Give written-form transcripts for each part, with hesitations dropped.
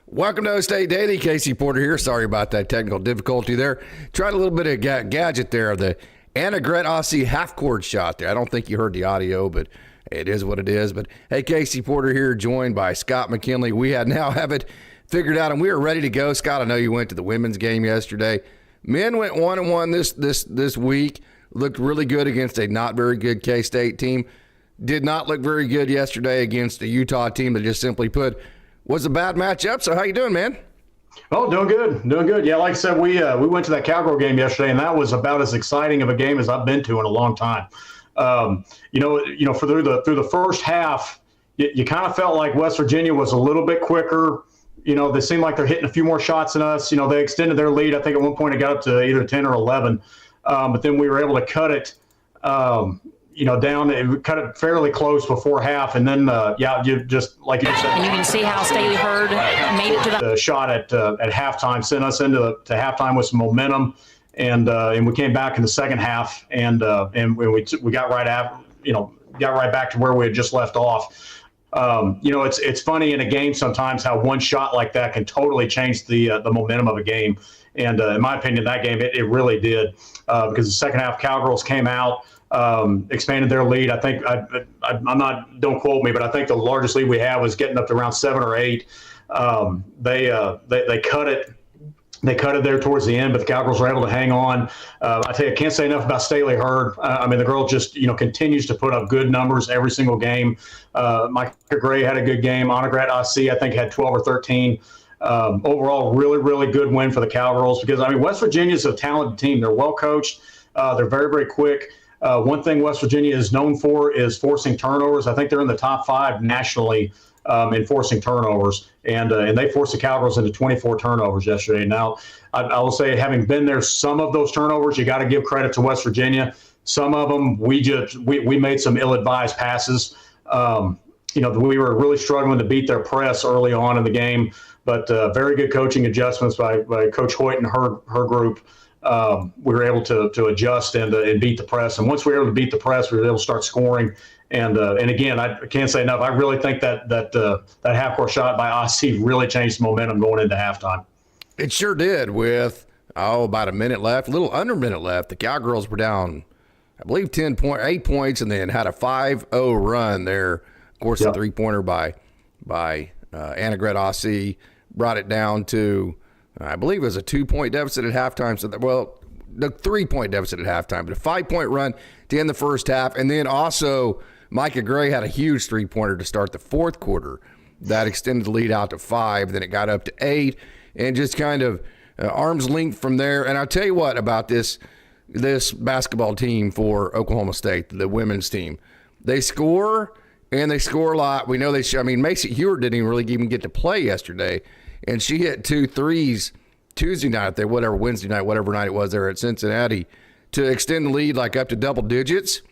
Welcome to OState Daily. Casey Porter here. Sorry about that technical difficulty there. Tried a little bit of gadget there. The Annegret Aussie half-court shot there. I don't think you heard the audio, but it is what it is. But hey, Casey Porter here, joined by Scott McKinley. We now have it figured out, and we are ready to go. Scott, I know you went to the women's game yesterday. Men went 1-1 this week. Looked really good against a not very good K-State team. Did not look very good yesterday against a Utah team that just simply put was a bad matchup. So how you doing, man? Oh, doing good. Yeah, like I said, we went to that Cowgirl game yesterday, and that was about as exciting of a game as I've been to in a long time. Through the first half, you kind of felt like West Virginia was a little bit quicker. They seemed like they're hitting a few more shots than us. They extended their lead. I think at one point it got up to either 10 or 11, but then we were able to cut it. Down. It cut it fairly close before half, and then you just like you said. And you can see how Staley Hurd made it to the shot at halftime, sent us into halftime with some momentum, and we came back in the second half, and we got right back to where we had just left off. It's funny in a game sometimes how one shot like that can totally change the momentum of a game, and in my opinion, that game it really did because the second half Cowgirls came out. Expanded their lead. I think don't quote me, but I think the largest lead we had was getting up to around 7 or 8. They cut it. They cut it there towards the end, but the Cowgirls were able to hang on. I tell you, I can't say enough about Staley Hurd. The girl just continues to put up good numbers every single game. Micah Gray had a good game. Annegret Aussie, I think, had 12 or 13. Overall, really, really good win for the Cowgirls because West Virginia is a talented team. They're well coached. They're very, very quick. One thing West Virginia is known for is forcing turnovers. I think they're in the top 5 nationally in forcing turnovers, and they forced the Cowgirls into 24 turnovers yesterday. Now, I will say, having been there, some of those turnovers, you got to give credit to West Virginia. Some of them, we made some ill-advised passes. We were really struggling to beat their press early on in the game, but very good coaching adjustments by Coach Hoyt and her group. We were able to adjust and beat the press. And once we were able to beat the press, we were able to start scoring. And again, I can't say enough. I really think that half-court shot by Aussie really changed the momentum going into halftime. It sure did with, about a minute left, a little under a minute left. The Cowgirls were down, I believe, 8 points and then had a 5-0 run there. Of course, the three-pointer by Annegret Aussie brought it down to, I believe it was a 2-point deficit at halftime. The 3-point deficit at halftime, but a 5-point run to end the first half. And then also Micah Gray had a huge three-pointer to start the fourth quarter. That extended the lead out to 5. Then it got up to 8 and just kind of arm's length from there. And I'll tell you what about this basketball team for Oklahoma State, the women's team. They score, and they score a lot. We know Macy Hewitt didn't even get to play yesterday. And she hit 2 threes Tuesday night there, Wednesday night, whatever night it was there at Cincinnati to extend the lead like up to double digits.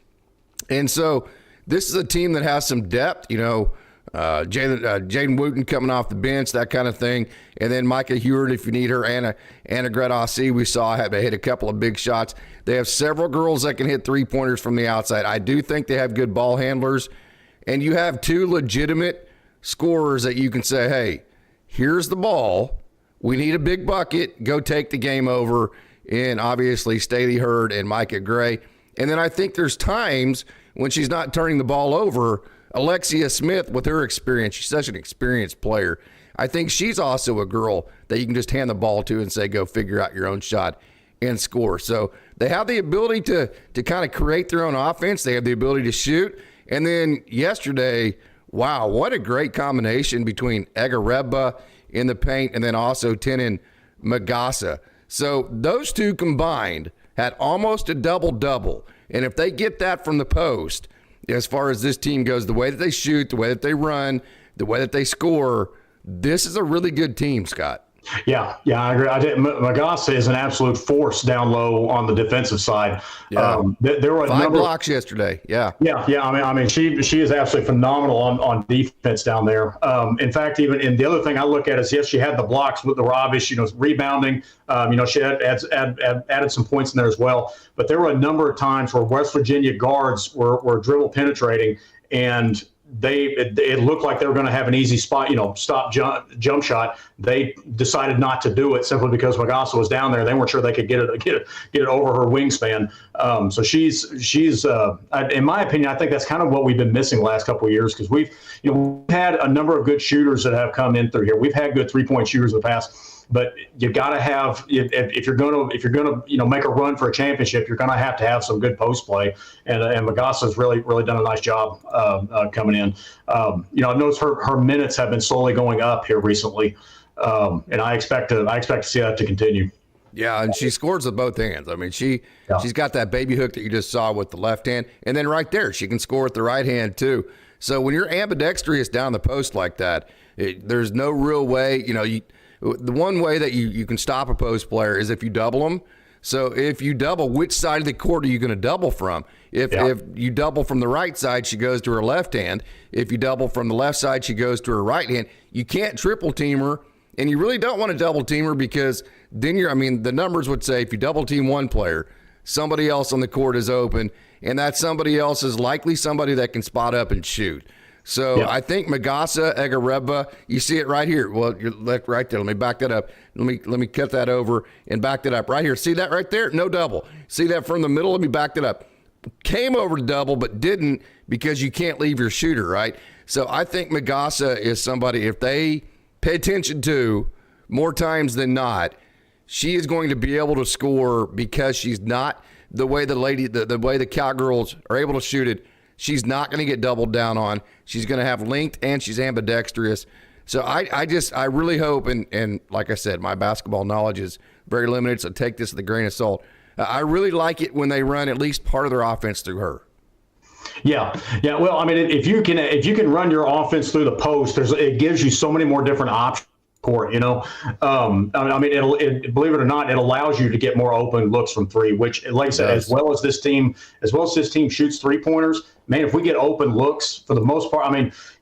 And so this is a team that has some depth, Jaden Wooten coming off the bench, that kind of thing. And then Micah Hewitt, if you need her, Annegret Aussie, we saw had to hit a couple of big shots. They have several girls that can hit three-pointers from the outside. I do think they have good ball handlers. And you have 2 legitimate scorers that you can say, hey, here's the ball. We need a big bucket. Go take the game over. And obviously, Staley Hurd and Micah Gray. And then I think there's times when she's not turning the ball over. Alexia Smith, with her experience, she's such an experienced player. I think she's also a girl that you can just hand the ball to and say, go figure out your own shot and score. So they have the ability to kind of create their own offense. They have the ability to shoot. And then yesterday, wow, what a great combination between Egareba in the paint and then also Tenin Magassa. So those two combined had almost a double-double. And if they get that from the post, as far as this team goes, the way that they shoot, the way that they run, the way that they score, this is a really good team, Scott. Yeah, I agree. Magassa is an absolute force down low on the defensive side. Yeah. There were 5 blocks yesterday. Yeah. She is absolutely phenomenal on defense down there. In fact, and the other thing I look at is, yes, she had the blocks, but the obvious, rebounding. She had added some points in there as well. But there were a number of times where West Virginia guards were dribble penetrating, and it looked like they were going to have an easy spot, stop jump shot. They decided not to do it simply because Magassa was down there. They weren't sure they could get it over her wingspan. So she's in my opinion, I think that's kind of what we've been missing the last couple of years, because we've had a number of good shooters that have come in through here. We've had good 3-point shooters in the past. But you've got to have, if you're going to make a run for a championship, you're going to have some good post play, and Magassa's really done a nice job coming in. I've noticed her minutes have been slowly going up here recently, and I expect to see that to continue. Yeah, and she scores with both hands. I mean, she's got that baby hook that you just saw with the left hand, and then right there she can score with the right hand too. So when you're ambidextrous down the post like that, there's no real way. The one way that you can stop a post player is if you double them. So if you double, which side of the court are you going to double from? If you double from the right side, she goes to her left hand. If you double from the left side, she goes to her right hand. You can't triple team her, and you really don't want to double team her, because then the numbers would say if you double team one player, somebody else on the court is open, and that somebody else is likely somebody that can spot up and shoot. So I think Magassa, Egareba, you see it right here. Well, you're right there. Let me back that up. Let me cut that over and back that up right here. See that right there? No double. See that from the middle? Let me back that up. Came over to double, but didn't, because you can't leave your shooter, right? So I think Magassa is somebody, if they pay attention to more times than not, she is going to be able to score, because she's not the way the way the Cowgirls are able to shoot it. She's not going to get doubled down on. She's going to have length, and she's ambidextrous. So I really hope, and like I said, my basketball knowledge is very limited, so take this with a grain of salt. I really like it when they run at least part of their offense through her. Yeah. Well, I mean, if you can run your offense through the post, it gives you so many more different options. Court, believe it or not, it allows you to get more open looks from three, which, like I said, as well as this team shoots 3-pointers, man, if we get open looks for the most part,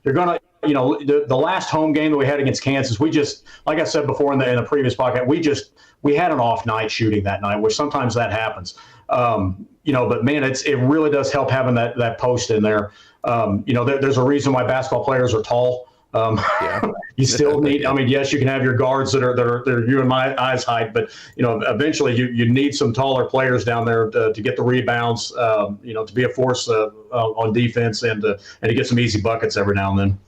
you're going to, the last home game that we had against Kansas, we just, like I said before in the previous podcast, we had an off night shooting that night, which sometimes that happens. But man, it really does help having that post in there. There's a reason why basketball players are tall. You still need, yes, you can have your guards that are you and my eyes height, but eventually you need some taller players down there to get the rebounds, to be a force on defense, and to get some easy buckets every now and then.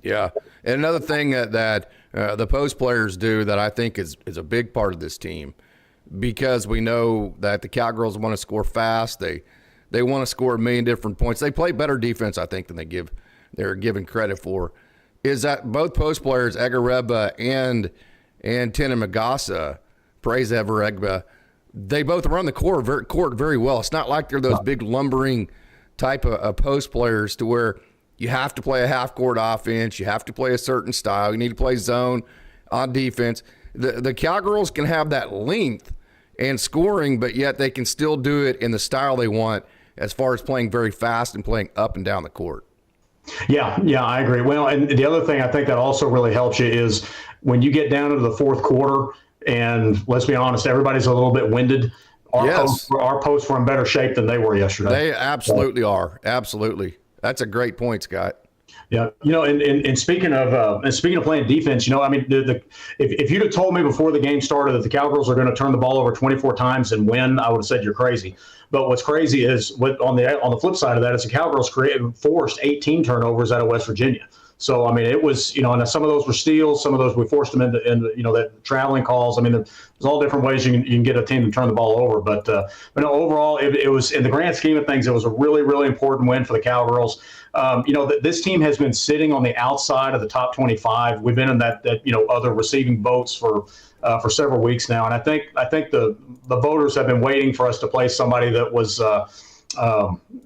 Yeah. And another thing that the post players do that I think is a big part of this team, because we know that the Cowgirls want to score fast. They want to score a million different points. They play better defense, I think, than they're given credit for. Is that both post players, Egareba and Tina Magassa, praise Egareba, they both run the court very well. It's not like they're those big lumbering type of post players to where you have to play a half-court offense, you have to play a certain style, you need to play zone on defense. The Cowgirls can have that length and scoring, but yet they can still do it in the style they want as far as playing very fast and playing up and down the court. Yeah, I agree. Well, and the other thing I think that also really helps you is when you get down into the fourth quarter, and let's be honest, everybody's a little bit winded. Our posts were in better shape than they were yesterday. They absolutely are. Absolutely. That's a great point, Scott. Yeah, and speaking of playing defense, if you'd have told me before the game started that the Cowgirls are going to turn the ball over 24 times and win, I would have said you're crazy. But what's crazy is on the flip side of that is the Cowgirls forced 18 turnovers out of West Virginia. So it was and some of those were steals, some of those we forced them into that traveling calls. There's all different ways you can get a team to turn the ball over. But overall, it was, in the grand scheme of things, it was a really, really important win for the Cowgirls. This team has been sitting on the outside of the top 25. We've been in that other receiving boats for several weeks now, and I think the voters have been waiting for us to play somebody that was a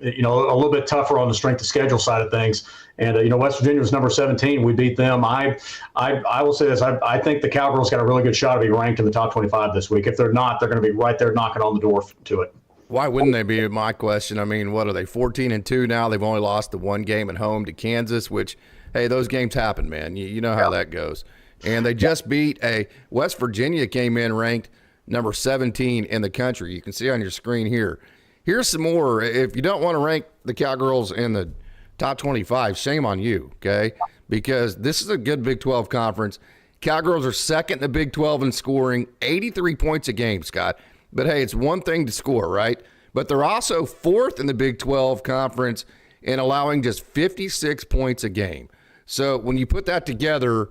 little bit tougher on the strength of schedule side of things. And West Virginia was number 17. We beat them. I will say this: I think the Cowgirls got a really good shot to be ranked in the top 25 this week. If they're not, they're going to be right there knocking on the door to it. Why wouldn't they be? My question. What are they? 14-2 now. They've only lost the one game at home to Kansas. Which, hey, those games happen, man. You know how that goes. And they just beat West Virginia came in ranked number 17 in the country. You can see on your screen here. Here's some more. If you don't want to rank the Cowgirls in the top 25, shame on you, okay? Because this is a good Big 12 conference. Cowgirls are second in the Big 12 in scoring, 83 points a game, Scott. But, hey, it's one thing to score, right? But they're also fourth in the Big 12 conference in allowing just 56 points a game. So when you put that together,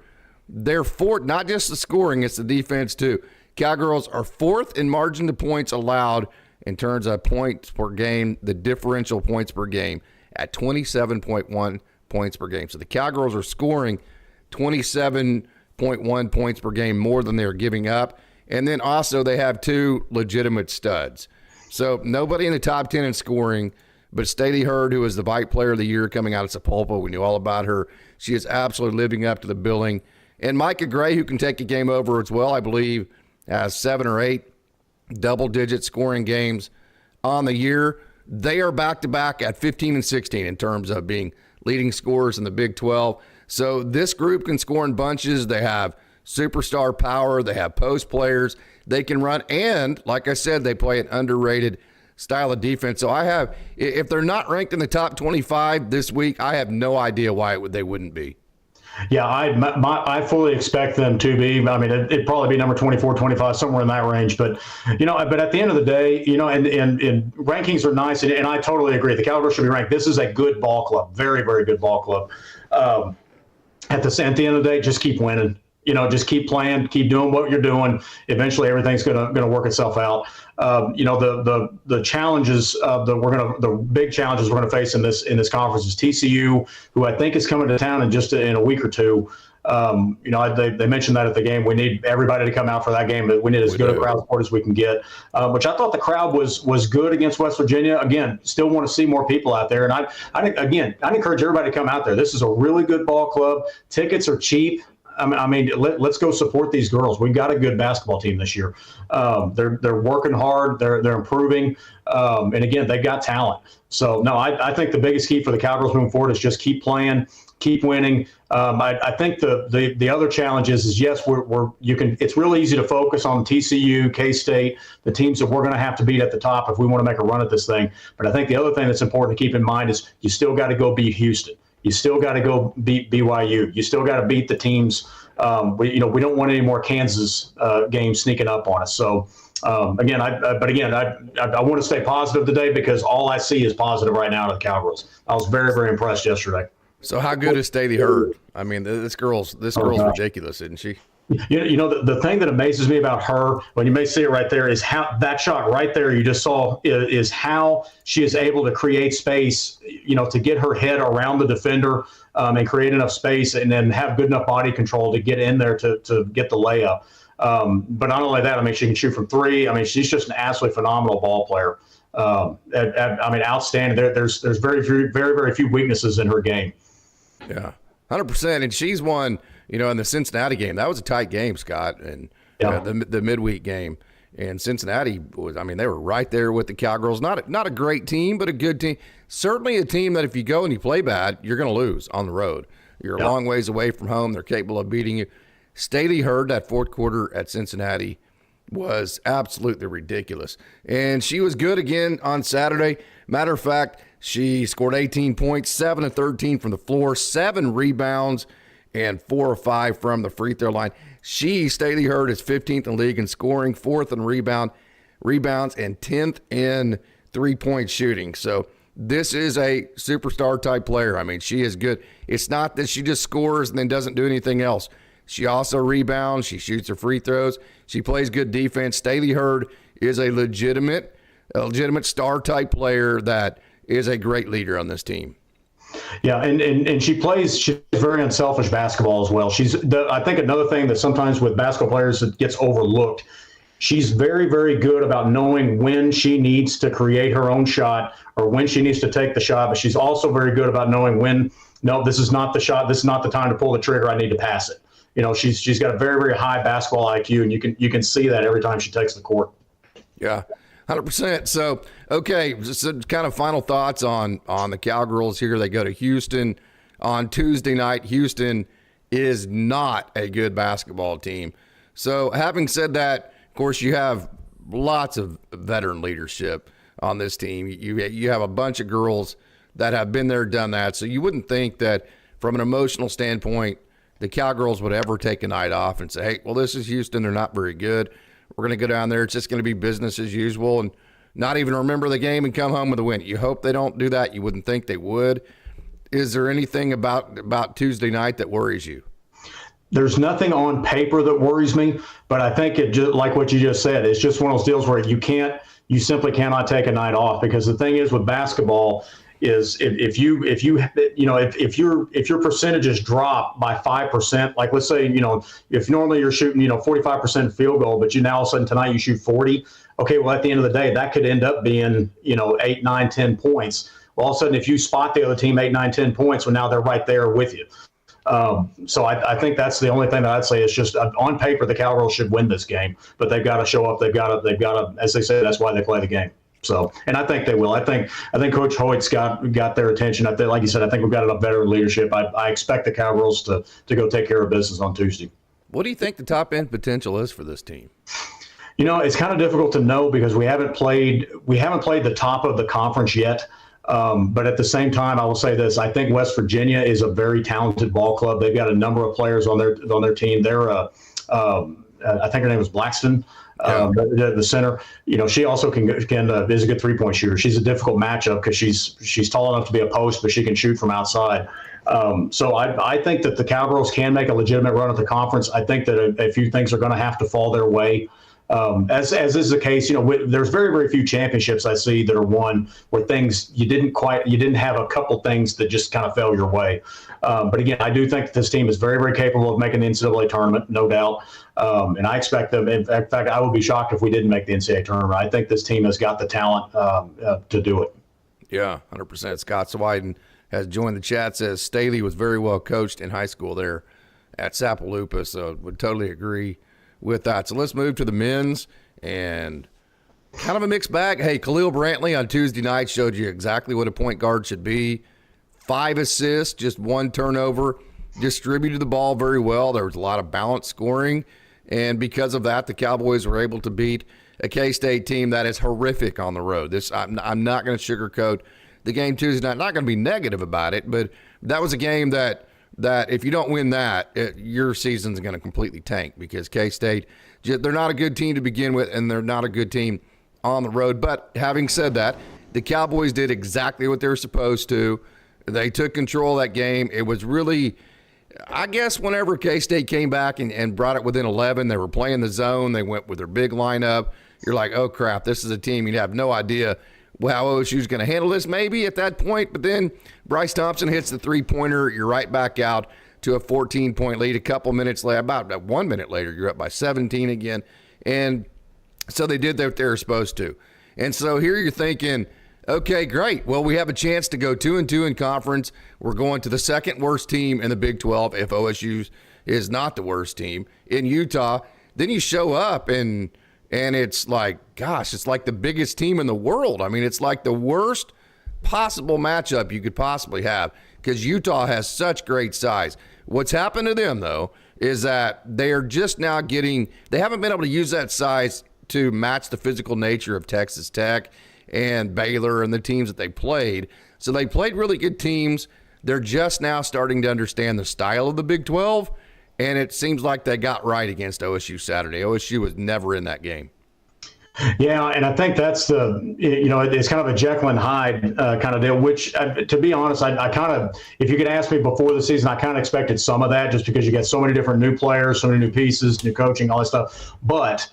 they're fourth, not just the scoring, it's the defense too. Cowgirls are fourth in margin to points allowed in terms of points per game, the differential points per game at 27.1 points per game. So the Cowgirls are scoring 27.1 points per game more than they're giving up. And then also they have two legitimate studs. So nobody in the top 10 in scoring, but Staley Hurd, who is the Vite Player of the Year coming out of Sepulpa. We knew all about her. She is absolutely living up to the billing. And Micah Gray, who can take a game over as well, I believe, has 7 or 8 double-digit scoring games on the year. They are back-to-back at 15 and 16 in terms of being leading scorers in the Big 12. So this group can score in bunches. They have superstar power. They have post players. They can run. And, like I said, they play an underrated style of defense. So if they're not ranked in the top 25 this week, I have no idea why they wouldn't be. Yeah, I fully expect them to be. I mean, it'd probably be number 24, 25, somewhere in that range. But, but at the end of the day, and rankings are nice. And I totally agree. The Cowgirls should be ranked. This is a good ball club. Very, very good ball club. At the end of the day, just keep winning. Just keep playing, keep doing what you're doing. Eventually, everything's gonna work itself out. The challenges the big challenges we're gonna face in this conference is TCU, who I think is coming to town in a week or two. They mentioned that at the game. We need everybody to come out for that game, but we need as good a crowd support as we can get. Which I thought the crowd was good against West Virginia. Again, still want to see more people out there, and I'd encourage everybody to come out there. This is a really good ball club. Tickets are cheap. I mean, let's go support these girls. We've got a good basketball team this year. They're working hard. They're improving. And again, they've got talent. So no, I think the biggest key for the Cowgirls moving forward is just keep playing, keep winning. I think the other challenge is yes, it's really easy to focus on TCU, K-State, the teams that we're going to have to beat at the top if we want to make a run at this thing. But I think the other thing that's important to keep in mind is you still got to go beat Houston. You still got to go beat BYU. You still got to beat the teams. We don't want any more Kansas games sneaking up on us. So I want to stay positive today because all I see is positive right now to the Cowgirls. I was very, very impressed yesterday. So how good is Staley Hurd? I mean, this girl's ridiculous, isn't she? The thing that amazes me about her, when you may see it right there, is how that shot right there you just saw is how she is able to create space, to get her head around the defender and create enough space and then have good enough body control to get in there to get the layup. But not only that, I mean, she can shoot from three. I mean, she's just an absolutely phenomenal ball player. Outstanding. There's very, very, very few weaknesses in her game. Yeah, 100%. And she's won. In the Cincinnati game, that was a tight game, Scott, and the midweek game. And Cincinnati they were right there with the Cowgirls. Not a great team, but a good team. Certainly a team that if you go and you play bad, you're going to lose on the road. You're a long ways away from home. They're capable of beating you. Staley Hurd, that fourth quarter at Cincinnati, was absolutely ridiculous. And she was good again on Saturday. Matter of fact, she scored 18 points, 7 of 13 from the floor, 7 rebounds, and 4 or 5 from the free throw line. Staley Hurd, is 15th in the league in scoring, 4th in rebounds, and 10th in three-point shooting. So this is a superstar type player. I mean, she is good. It's not that she just scores and then doesn't do anything else. She also rebounds. She shoots her free throws. She plays good defense. Staley Hurd is a legitimate star type player that is a great leader on this team. Yeah, and she's very unselfish basketball as well. I think another thing that sometimes with basketball players that gets overlooked, she's very, very good about knowing when she needs to create her own shot or when she needs to take the shot, but she's also very good about knowing when, no, this is not the shot, this is not the time to pull the trigger, I need to pass it. She's got a very, very high basketball IQ, and you can see that every time she takes the court. Yeah. 100%. So, okay, just kind of final thoughts on the Cowgirls here. They go to Houston on Tuesday night. Houston is not a good basketball team. So, having said that, of course, you have lots of veteran leadership on this team. You have a bunch of girls that have been there, done that. So you wouldn't think that from an emotional standpoint, the Cowgirls would ever take a night off and say, hey, well, this is Houston. They're not very good. We're going to go down there. It's just going to be business as usual and not even remember the game and come home with a win. You hope they don't do that. You wouldn't think they would. Is there anything about Tuesday night that worries you? There's nothing on paper that worries me, but I think it just like what you just said, it's just one of those deals where you simply cannot take a night off, because the thing is with basketball is if your percentages drop by 5%, like let's say, if normally you're shooting, 45% field goal, but you now all of a sudden tonight you shoot 40. Okay, well, at the end of the day, that could end up being, 8, 9, 10 points. Well, all of a sudden, if you spot the other team 8, 9, 10 points, well, now they're right there with you. So I think that's the only thing that I'd say is just on paper, the Cowgirls should win this game, but they've got to show up. They've got to, as they say, that's why they play the game. So, and I think they will. I think Coach Hoyt's got their attention. Like you said, I think we've got a better leadership. I expect the Cowgirls to go take care of business on Tuesday. What do you think the top end potential is for this team? It's kind of difficult to know because we haven't played the top of the conference yet. But at the same time, I will say this: I think West Virginia is a very talented ball club. They've got a number of players on their team. They're I think her name is Blackston. The center, she also is a good 3-point shooter. She's a difficult matchup because she's tall enough to be a post, but she can shoot from outside. So I think that the Cowgirls can make a legitimate run at the conference. I think that a few things are going to have to fall their way. As is the case, there's very, very few championships I see that are won where things you didn't have a couple things that just kind of fell your way. But again, I do think that this team is very, very capable of making the NCAA tournament, no doubt. And I expect them. In fact, I would be shocked if we didn't make the NCAA tournament. I think this team has got the talent to do it. Yeah, 100%. Scott Swiden has joined the chat, says Staley was very well coached in high school there at Sapaloopa, so would totally agree with that. So let's move to the men's, and kind of a mixed bag. Hey, Khalil Brantley on Tuesday night showed you exactly what a point guard should be. 5 assists, just 1 turnover, distributed the ball very well. There was a lot of balanced scoring, and because of that, the Cowboys were able to beat a K-State team that is horrific on the road. I'm not going to sugarcoat the game Tuesday night. I'm not going to be negative about it, but that was a game that if you don't win that, your season's going to completely tank, because K-State, they're not a good team to begin with, and they're not a good team on the road. But having said that, the Cowboys did exactly what they were supposed to. They took control of that game. It was really, I guess, whenever K-State came back and brought it within 11, they were playing the zone. They went with their big lineup. You're like, oh, crap, this is a team you have no idea how OSU's going to handle this maybe at that point. But then Bryce Thompson hits the three-pointer. You're right back out to a 14-point lead. A couple minutes later, about 1 minute later, you're up by 17 again. And so they did what they were supposed to. And so here you're thinking, okay, great. Well, we have a chance to go 2-2 in conference. We're going to the second worst team in the Big 12 if OSU is not the worst team in Utah. Then you show up and it's like, gosh, it's like the biggest team in the world. I mean, it's like the worst possible matchup you could possibly have, because Utah has such great size. What's happened to them, though, is that they are just now they haven't been able to use that size to match the physical nature of Texas Tech and Baylor and the teams that they played. So they played really good teams. They're just now starting to understand the style of the Big 12. And it seems like they got right against OSU Saturday. OSU was never in that game. Yeah, and I think that's it's kind of a Jekyll and Hyde kind of deal, which, to be honest, I kind of, if you could ask me before the season, I kind of expected some of that, just because you get so many different new players, so many new pieces, new coaching, all that stuff. But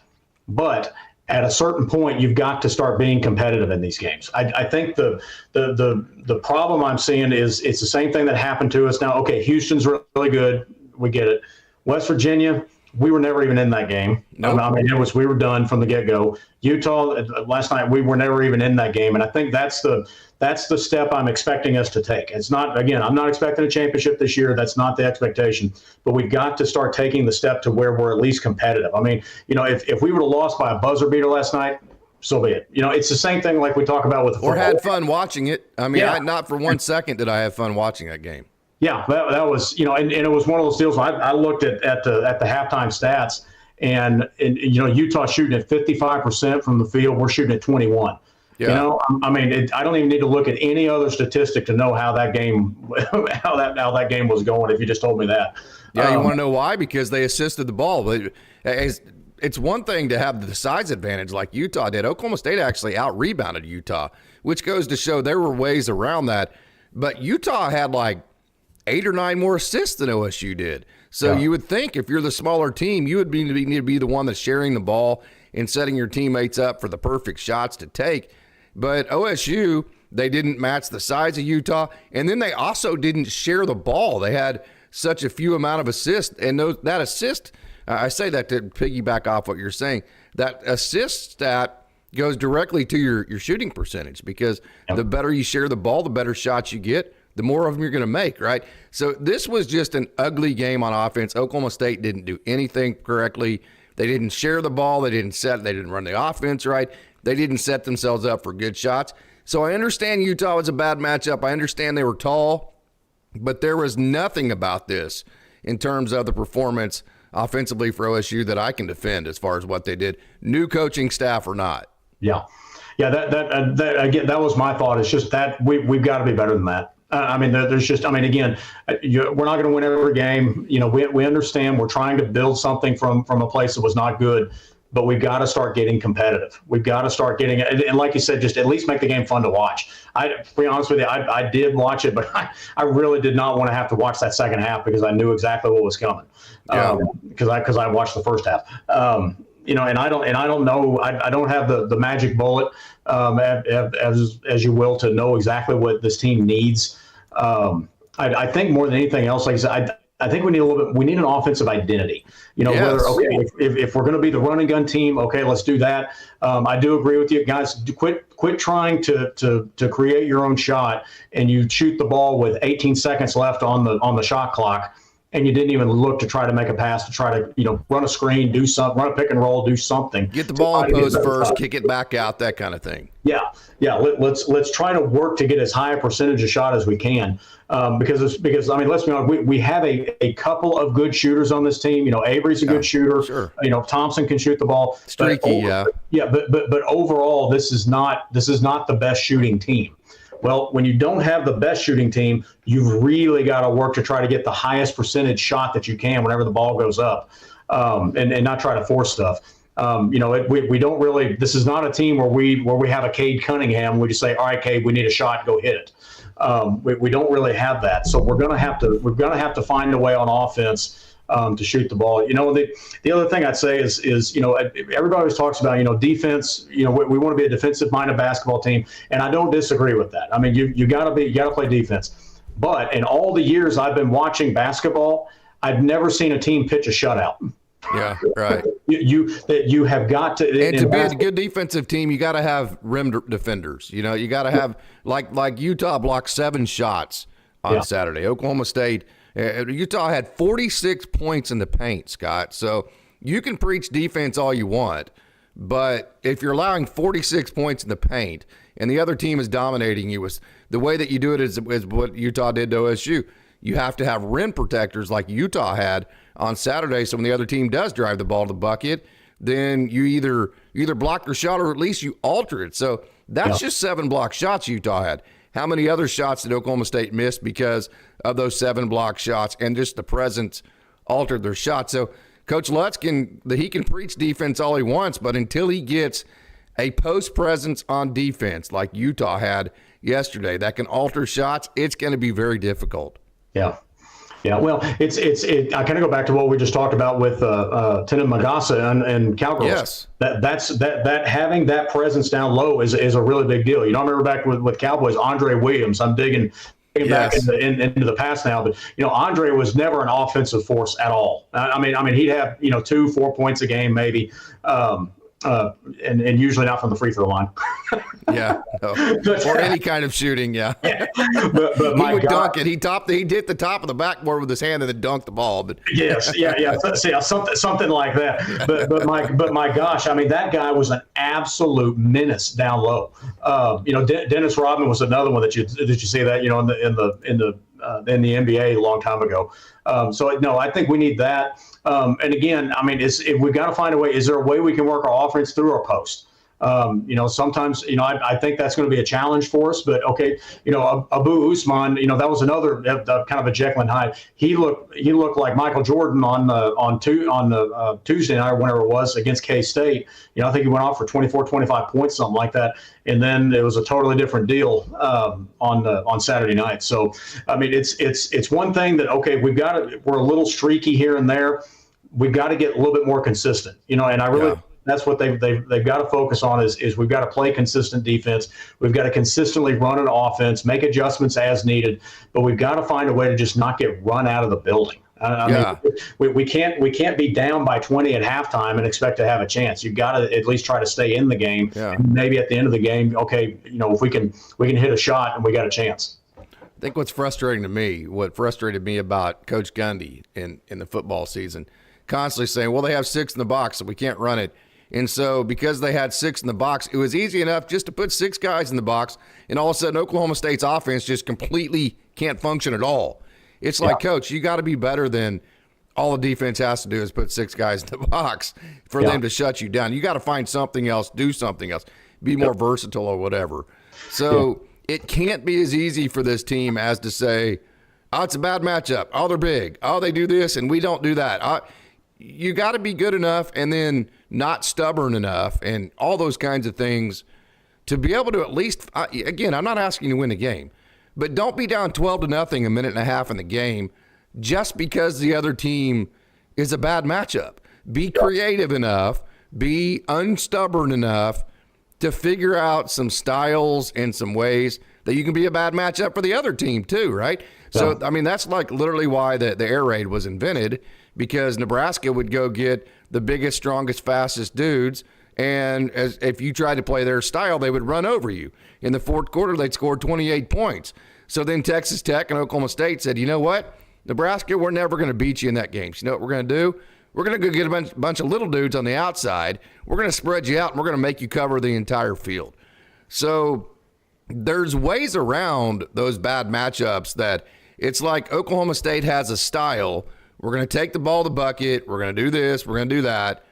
at a certain point, you've got to start being competitive in these games. I think the problem I'm seeing is it's the same thing that happened to us. Now, okay, Houston's really good. We get it. West Virginia, we were never even in that game. Nope. I mean, we were done from the get-go. Utah, last night, we were never even in that game. And I think that's the step I'm expecting us to take. It's not, again, I'm not expecting a championship this year. That's not the expectation. But we've got to start taking the step to where we're at least competitive. I mean, if we would have lost by a buzzer beater last night, so be it. It's the same thing like we talk about with the football. Or had fun watching it. I mean, yeah. Not for 1 second did I have fun watching that game. Yeah, that was, and it was one of those deals where I looked at the halftime stats, and Utah shooting at 55% from the field. We're shooting at 21. Yeah. You know, I mean, I don't even need to look at any other statistic to know how that game how that game was going. If you just told me that. Yeah, you want to know why? Because they assisted the ball. But it's one thing to have the size advantage like Utah did. Oklahoma State actually out-rebounded Utah, which goes to show there were ways around that. But Utah had like 8 or 9 more assists than OSU did. So you would think if you're the smaller team, you would need to be the one that's sharing the ball and setting your teammates up for the perfect shots to take. But OSU, they didn't match the size of Utah, and then they also didn't share the ball. They had such a few amount of assists, and that assist, I say that to piggyback off what you're saying, that assist stat goes directly to your shooting percentage, because the better you share the ball, the better shots you get, the more of them you're going to make, right? So this was just an ugly game on offense. Oklahoma State didn't do anything correctly. They didn't share the ball. They didn't run the offense right. They didn't set themselves up for good shots. So I understand Utah was a bad matchup. I understand they were tall, but there was nothing about this in terms of the performance offensively for OSU that I can defend as far as what they did, new coaching staff or not. Yeah. That again, that was my thought. It's just that we've got to be better than that. I mean, there's just, I mean, again, we're not going to win every game. You know, we understand we're trying to build something from a place that was not good, but we've got to start getting competitive. We've got to start getting, and like you said, just at least make the game fun to watch. To be honest with you, I did watch it, but I really did not want to have to watch that second half because I knew exactly what was coming. Because I watched the first half. You know, and I don't know. I don't have the magic bullet, as you will, to know exactly what this team needs. I think more than anything else, like I said, I think we need an offensive identity. You know, if we're going to be the run and gun team, okay, let's do that. I do agree with you guys. Quit trying to create your own shot, and you shoot the ball with 18 seconds left on the shot clock, and you didn't even look to try to make a pass, to try to, you know, run a screen, do something, run a pick and roll, do something. Get the ball in post first, kick it back out, that kind of thing. Yeah. Let's try to work to get as high a percentage of shot as we can, because I mean, let's be honest, we have a couple of good shooters on this team. You know, Avery's a good shooter. Sure. You know, Thompson can shoot the ball. Streaky, but overall, this is not the best shooting team. Well, when you don't have the best shooting team, you've really got to work to try to get the highest percentage shot that you can whenever the ball goes up, and not try to force stuff. You know, we don't really. This is not a team where we have a Cade Cunningham. We just say, all right, Cade, we need a shot, go hit it. We don't really have that, so we're gonna have to find a way on offense to shoot the ball. You know, the other thing I'd say is, you know, everybody always talks about, you know, defense. You know, we want to be a defensive-minded basketball team, and I don't disagree with that. I mean, you got to play defense. But in all the years I've been watching basketball, I've never seen a team pitch a shutout. Yeah, right. You have got to. And to be a good defensive team, you got to have rim defenders. You know, you got to have like Utah blocked 7 shots on Saturday. Oklahoma State. Utah had 46 points in the paint, Scott. So you can preach defense all you want, but if you're allowing 46 points in the paint and the other team is dominating you, the way that you do it is what Utah did to OSU. You have to have rim protectors like Utah had on Saturday. So when the other team does drive the ball to the bucket, then you either block their shot or at least you alter it. So that's just 7 block shots Utah had. How many other shots did Oklahoma State miss because of those 7 block shots and just the presence altered their shot? So Coach Lutz can preach defense all he wants, but until he gets a post presence on defense like Utah had yesterday that can alter shots, it's going to be very difficult. Yeah. Well, I kind of go back to what we just talked about with Tenan Magassa and Cowgirls. Yes. That having that presence down low is a really big deal. You know, I remember back with Cowboys, Andre Williams. I'm digging back into the past now, but you know, Andre was never an offensive force at all. I mean, he'd have 2-4 points a game maybe. And usually not from the free throw line. Or any kind of shooting, But he would dunk it. He'd hit the top of the backboard with his hand and then dunk the ball. But something like that. But my gosh, I mean, that guy was an absolute menace down low. Dennis Rodman was another one that you see that in the NBA a long time ago. I think we need that. And again, I mean, we've got to find a way. Is there a way we can work our offense through our post? Sometimes, I think that's going to be a challenge for us. But okay, Abu Usman, that was another kind of a Jekyll and Hyde. He looked like Michael Jordan on Tuesday night or whenever it was against K-State. I think he went off for 24, 25 points, something like that. And then it was a totally different deal on Saturday night. So, I mean, it's one thing that, okay, we're a little streaky here and there. We've got to get a little bit more consistent, and I really that's what they've got to focus on is we've got to play consistent defense. We've got to consistently run an offense, make adjustments as needed, but we've got to find a way to just not get run out of the building. I mean, we can't be down by 20 at halftime and expect to have a chance. You've got to at least try to stay in the game. Yeah. And maybe at the end of the game, okay, if we can hit a shot and we got a chance. I think what frustrated me about Coach Gundy in the football season, constantly saying, well, they have 6 in the box, so we can't run it. And so because they had 6 in the box, it was easy enough just to put 6 guys in the box, and all of a sudden Oklahoma State's offense just completely can't function at all. It's like, Coach, you got to be better than all the defense has to do is put 6 guys in the box for them to shut you down. You got to find something else, do something else, be more versatile or whatever. So it can't be as easy for this team as to say, oh, it's a bad matchup. Oh, they're big. Oh, they do this, and we don't do that. You got to be good enough and then not stubborn enough and all those kinds of things to be able to at least, again, I'm not asking you to win a game, but don't be down 12-0 a minute and a half in the game just because the other team is a bad matchup. Be creative enough, be unstubborn enough to figure out some styles and some ways that you can be a bad matchup for the other team too, right? Yeah. So, I mean, that's like literally why the air raid was invented, because Nebraska would go get the biggest, strongest, fastest dudes, and if you tried to play their style, they would run over you. In the fourth quarter, they'd score 28 points. So then Texas Tech and Oklahoma State said, you know what, Nebraska, we're never going to beat you in that game. So you know what we're going to do? We're going to go get a bunch of little dudes on the outside. We're going to spread you out, and we're going to make you cover the entire field. So there's ways around those bad matchups that it's like Oklahoma State has a style. We're going to take the ball to the bucket. We're going to do this. We're going to do that.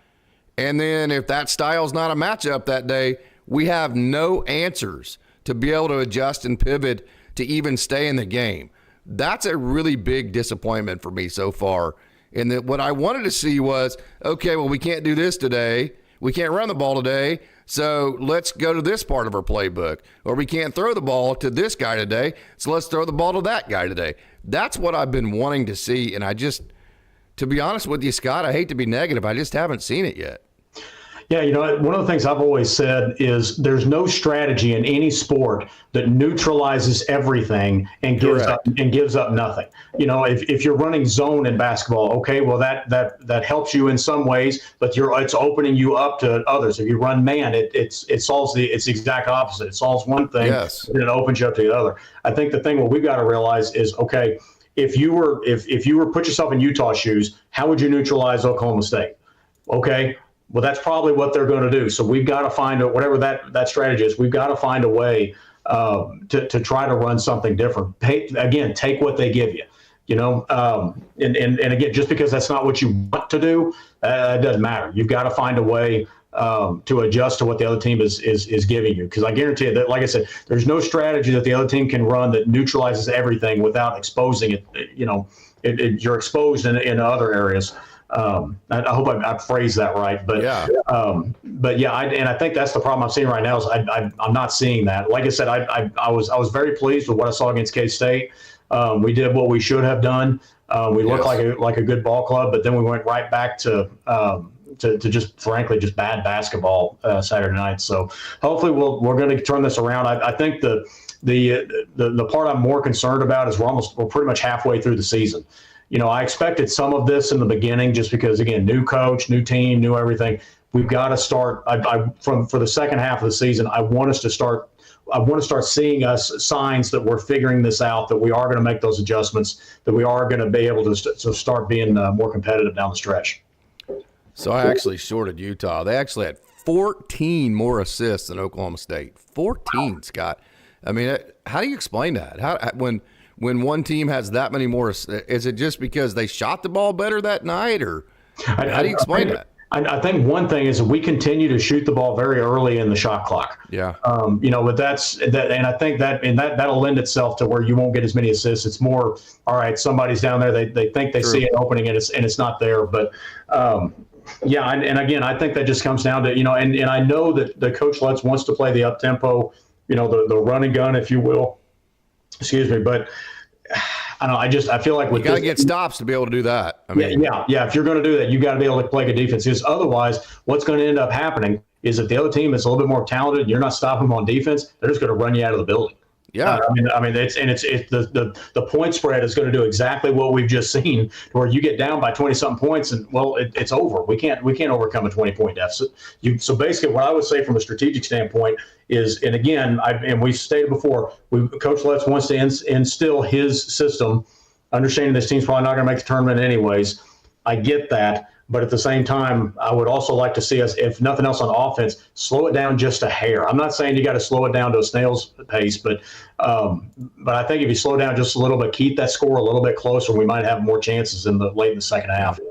And then if that style's not a matchup that day, we have no answers to be able to adjust and pivot to even stay in the game. That's a really big disappointment for me so far. And that what I wanted to see was, okay, well, we can't do this today. We can't run the ball today. So let's go to this part of our playbook. Or we can't throw the ball to this guy today. So let's throw the ball to that guy today. That's what I've been wanting to see. And to be honest with you, Scott, I hate to be negative. I just haven't seen it yet. Yeah, one of the things I've always said is there's no strategy in any sport that neutralizes everything and gives up nothing. If you're running zone in basketball, okay, well that helps you in some ways, but it's opening you up to others. If you run man, it solves it's the exact opposite. It solves one thing, and it opens you up to the other. I think the thing what we've got to realize is, okay, if you were put yourself in Utah's shoes, how would you neutralize Oklahoma State? Okay. Well, that's probably what they're going to do. So we've got to find whatever that strategy is. We've got to find a way to try to run something different. Take what they give you. And again, just because that's not what you want to do, it doesn't matter. You've got to find a way to adjust to what the other team is giving you. Because I guarantee you that, like I said, there's no strategy that the other team can run that neutralizes everything without exposing it. You're exposed in other areas. I hope I phrased that right, but I think that's the problem I'm seeing right now is I'm not seeing that. Like I said, I was very pleased with what I saw against K-State. We did what we should have done. We looked like a good ball club, but then we went right back to just frankly just bad basketball Saturday night. So hopefully we're going to turn this around. I think the part I'm more concerned about is we're pretty much halfway through the season. I expected some of this in the beginning just because, again, new coach, new team, new everything. We've got to start for the second half of the season. I want to start seeing signs that we're figuring this out, that we are going to make those adjustments, that we are going to be able to start being more competitive down the stretch. So I actually shorted Utah. They actually had 14 more assists than Oklahoma State. 14, Scott. I mean, how do you explain that? When one team has that many more, is it just because they shot the ball better that night, or how do you explain that? I think one thing is that we continue to shoot the ball very early in the shot clock. Yeah. But that's that, and I think that'll lend itself to where you won't get as many assists. It's more, all right, somebody's down there. They think they see an opening and it's not there. But yeah, and again, I think that just comes down to, and I know that the Coach Lutz wants to play the up tempo, the run and gun, if you will. Excuse me, but I don't know. I feel like you got to get stops to be able to do that. I mean, yeah. If you're going to do that, you got to be able to play good defense. Because otherwise, what's going to end up happening is if the other team is a little bit more talented, and you're not stopping them on defense, they're just going to run you out of the building. Yeah. It's the point spread is going to do exactly what we've just seen, where you get down by 20-something points, and it's over. We can't overcome a 20-point deficit. So basically, what I would say from a strategic standpoint is, and again, we've stated before, Coach Lutz wants to instill his system, understanding this team's probably not going to make the tournament anyways. I get that. But at the same time, I would also like to see us, if nothing else on offense, slow it down just a hair. I'm not saying you got to slow it down to a snail's pace, but I think if you slow down just a little bit, keep that score a little bit closer, we might have more chances late in the second half.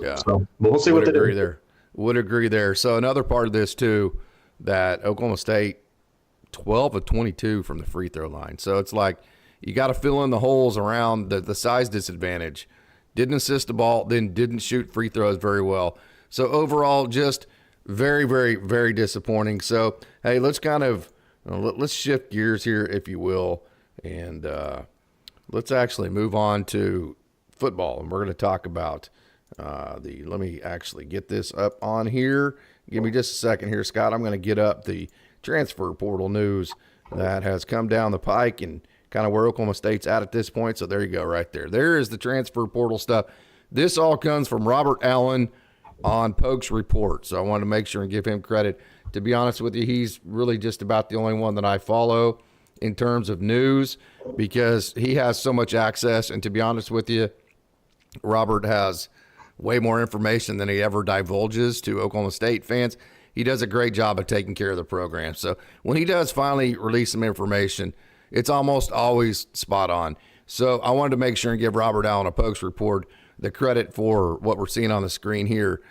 Yeah. So, but we'll see what they do there. Would agree there. So another part of this too, that Oklahoma State 12 of 22 from the free throw line. So it's like you got to fill in the holes around the size disadvantage. Didn't assist the ball, then didn't shoot free throws very well. So overall, just very, very, very disappointing. So, hey, let's kind of let's shift gears here, if you will, and let's actually move on to football. And we're going to talk about let me actually get this up on here. Give me just a second here, Scott. I'm going to get up the transfer portal news that has come down the pike and kind of where Oklahoma State's at this point. So there you go right there. There is the transfer portal stuff. This all comes from Robert Allen on Polk's report. So I wanted to make sure and give him credit. To be honest with you, he's really just about the only one that I follow in terms of news because he has so much access. And to be honest with you, Robert has way more information than he ever divulges to Oklahoma State fans. He does a great job of taking care of the program. So when he does finally release some information, it's almost always spot on. So I wanted to make sure and give Robert Allen a Pokes report the credit for what we're seeing on the screen here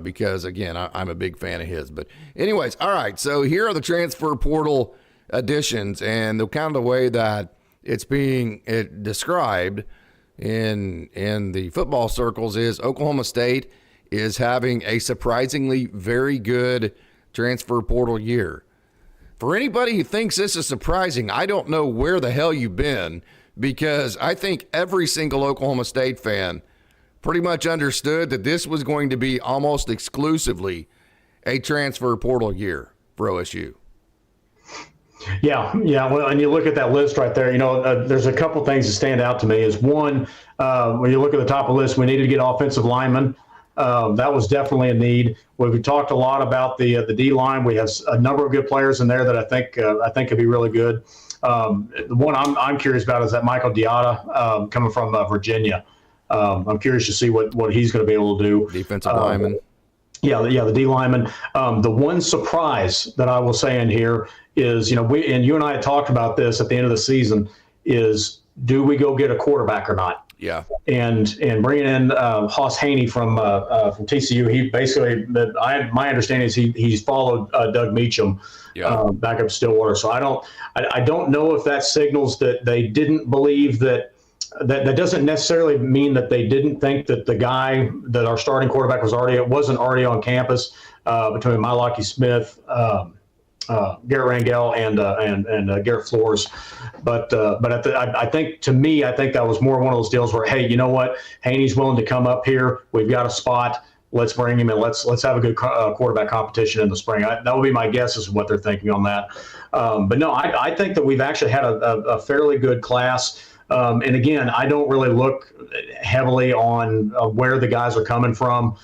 because, again, I'm a big fan of his. But anyways, all right, so here are the transfer portal additions and the kind of way that it's being described in the football circles is Oklahoma State is having a surprisingly very good transfer portal year. For anybody who thinks this is surprising, I don't know where the hell you've been because I think every single Oklahoma State fan pretty much understood that this was going to be almost exclusively a transfer portal year for OSU. Yeah. Well, and you look at that list right there, there's a couple things that stand out to me. Is one, when you look at the top of the list, we needed to get offensive linemen. That was definitely a need. We've talked a lot about the D line. We have a number of good players in there that I think could be really good. The one I'm curious about is that Michael Diatta coming from Virginia. I'm curious to see what he's going to be able to do. Defensive lineman. Yeah, the D lineman. The one surprise that I will say in here is, you and I had talked about this at the end of the season, is do we go get a quarterback or not? Yeah. And bringing in Hoss Haney from TCU, he basically, my understanding is he's followed Doug Meacham back up Stillwater. So I don't know if that signals that they didn't believe that doesn't necessarily mean that they didn't think that the guy that our starting quarterback wasn't already on campus between Milwaukee Smith, Garrett Rangel and Garrett Flores, but I think that was more one of those deals where, hey, you know what, Haney's willing to come up here. We've got a spot. Let's bring him in. Let's have a good quarterback competition in the spring. That would be my guess is what they're thinking on that. But no, I think that we've actually had a fairly good class. And again, I don't really look heavily on where the guys are coming from.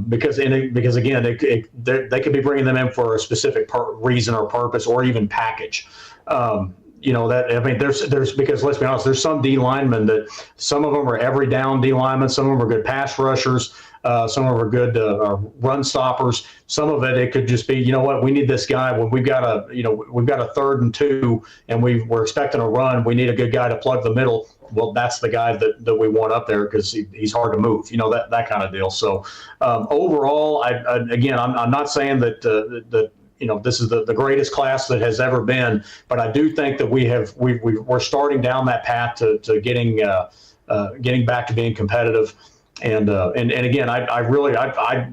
Because again, they could be bringing them in for a specific reason or purpose or even package. There's because let's be honest, there's some D linemen that some of them are every down D linemen, some of them are good pass rushers. some of our good run stoppers. Some of it could just be, you know what, we need this guy when we've got a 3rd and 2 and we're expecting a run. We need a good guy to plug the middle. Well, that's the guy that we want up there because he's hard to move, that kind of deal. So overall, I'm not saying that this is the greatest class that has ever been, but I do think that we're starting down that path to getting back to being competitive. And again,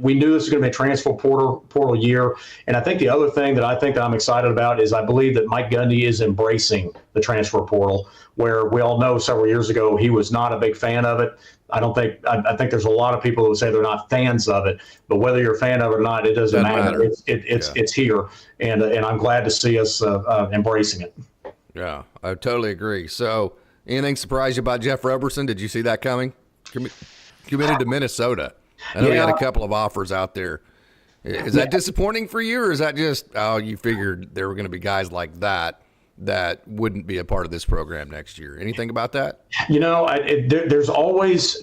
we knew this was going to be a transfer portal year. And I think the other thing that I'm excited about is I believe that Mike Gundy is embracing the transfer portal, where we all know several years ago he was not a big fan of it. I think there's a lot of people who say they're not fans of it, but whether you're a fan of it or not, it doesn't matter. It's here, and I'm glad to see us embracing it. Yeah, I totally agree. So, anything surprise you about Jeff Roberson? Did you see that coming? Committed to Minnesota. I know he had a couple of offers out there. Is that disappointing for you, or is that just you figured there were going to be guys like that wouldn't be a part of this program next year? Anything about that? There's always